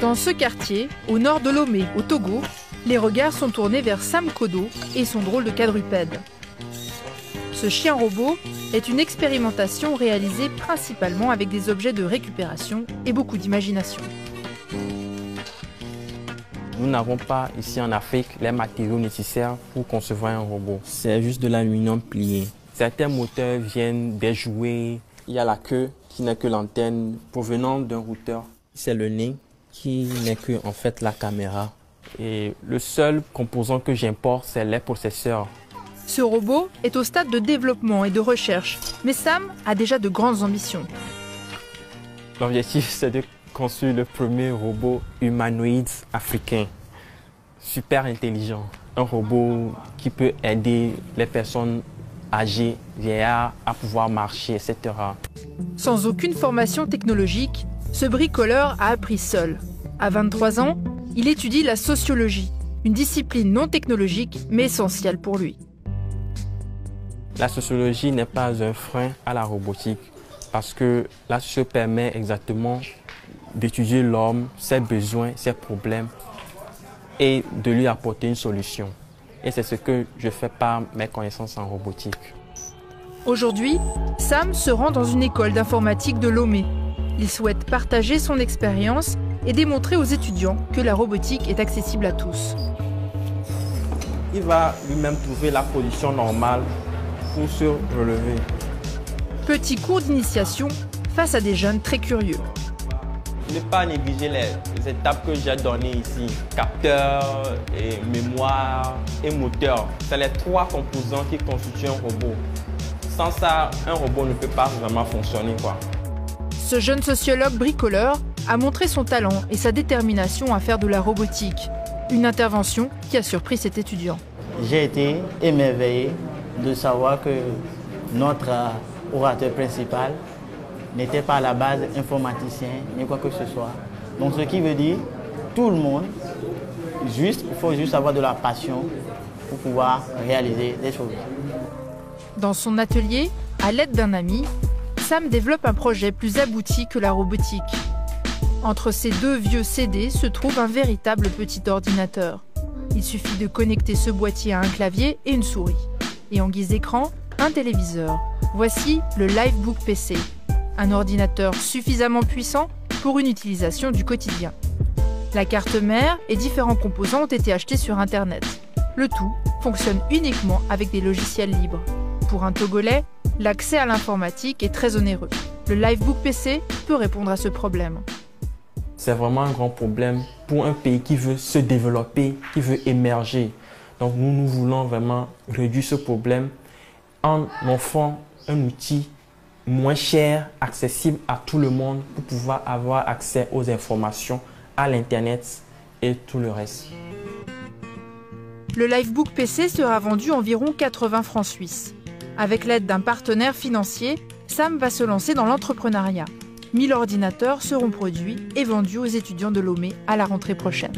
Dans ce quartier, au nord de Lomé, au Togo, les regards sont tournés vers Sam Kodo et son drôle de quadrupède. Ce chien robot est une expérimentation réalisée principalement avec des objets de récupération et beaucoup d'imagination. Nous n'avons pas ici en Afrique les matériaux nécessaires pour concevoir un robot. C'est juste de l'aluminium plié. Certains moteurs viennent des jouets. Il y a la queue qui n'est que l'antenne provenant d'un routeur. C'est le nez qui n'est que en fait la caméra. Et le seul composant que j'importe, c'est les processeurs. Ce robot est au stade de développement et de recherche, mais Sam a déjà de grandes ambitions. L'objectif, c'est de construire le premier robot humanoïde africain, super intelligent. Un robot qui peut aider les personnes âgées, vieillards, à pouvoir marcher, etc. Sans aucune formation technologique, ce bricoleur a appris seul. À 23 ans, il étudie la sociologie, une discipline non technologique mais essentielle pour lui. La sociologie n'est pas un frein à la robotique parce que là, ça permet exactement d'étudier l'homme, ses besoins, ses problèmes et de lui apporter une solution. Et c'est ce que je fais par mes connaissances en robotique. Aujourd'hui, Sam se rend dans une école d'informatique de Lomé. Il souhaite partager son expérience et démontrer aux étudiants que la robotique est accessible à tous. Il va lui-même trouver la position normale pour se relever. Petit cours d'initiation face à des jeunes très curieux. Ne pas négliger les étapes que j'ai données ici. Capteur, et mémoire et moteur. C'est les trois composants qui constituent un robot. Sans ça, un robot ne peut pas vraiment fonctionner, quoi. Ce jeune sociologue bricoleur a montré son talent et sa détermination à faire de la robotique. Une intervention qui a surpris cet étudiant. J'ai été émerveillé de savoir que notre orateur principal n'était pas à la base informaticien ni quoi que ce soit. Donc ce qui veut dire, tout le monde, il faut juste avoir de la passion pour pouvoir réaliser des choses. Dans son atelier, à l'aide d'un ami, Sam développe un projet plus abouti que la robotique. Entre ces deux vieux CD se trouve un véritable petit ordinateur. Il suffit de connecter ce boîtier à un clavier et une souris. Et en guise d'écran, un téléviseur. Voici le Livebook PC, un ordinateur suffisamment puissant pour une utilisation du quotidien. La carte mère et différents composants ont été achetés sur Internet. Le tout fonctionne uniquement avec des logiciels libres. Pour un Togolais, l'accès à l'informatique est très onéreux. Le Livebook PC peut répondre à ce problème. C'est vraiment un grand problème pour un pays qui veut se développer, qui veut émerger. Donc nous voulons vraiment réduire ce problème en offrant un outil moins cher, accessible à tout le monde pour pouvoir avoir accès aux informations, à l'Internet et tout le reste. Le Livebook PC sera vendu environ 80 francs suisses. Avec l'aide d'un partenaire financier, Sam va se lancer dans l'entrepreneuriat. 1000 ordinateurs seront produits et vendus aux étudiants de Lomé à la rentrée prochaine.